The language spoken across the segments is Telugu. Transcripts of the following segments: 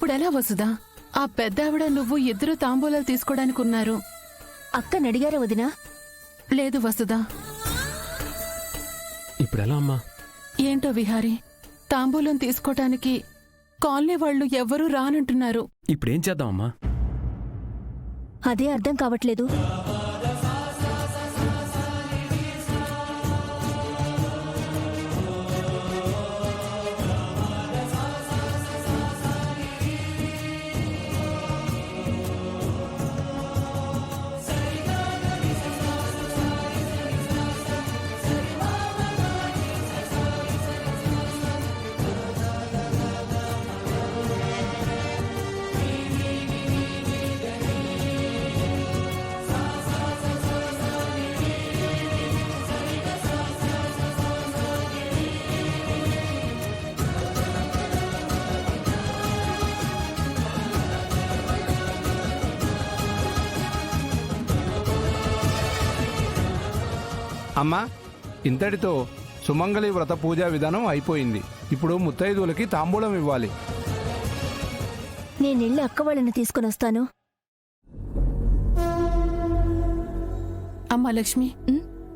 ఇప్పుడెలా వసుదా? ఆ పెద్దావిడ నువ్వు ఇద్దరు తాంబూలాలు తీసుకోవడానికి ఉన్నారు. అక్కనడిగారా వదినా? లేదు వసుదా. ఇప్పుడెలా అమ్మా? ఏంటో విహారీ, తాంబూలం తీసుకోటానికి కాలనీ వాళ్ళు ఎవ్వరూ రానంటున్నారు. ఇప్పుడేం చేద్దామమ్మా? అదే అర్థం కావట్లేదు. అమ్మా, ఇంతటితో సుమంగళి వ్రత పూజా విధానం అయిపోయింది. ఇప్పుడు ముత్తైదువులకి తాంబూలం ఇవ్వాలి. నేనెళ్ళి అక్క వాళ్ళని తీసుకునొస్తాను. అమ్మా లక్ష్మి,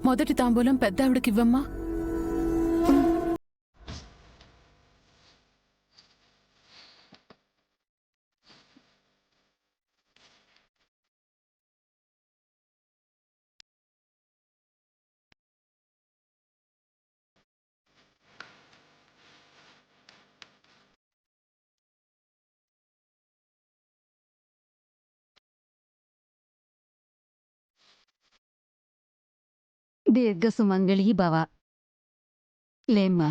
మొదటి తాంబూలం పెద్దావిడకివ్వమ్మా. దీర్ఘ సుమంగళీ భవ. లేమ్మా.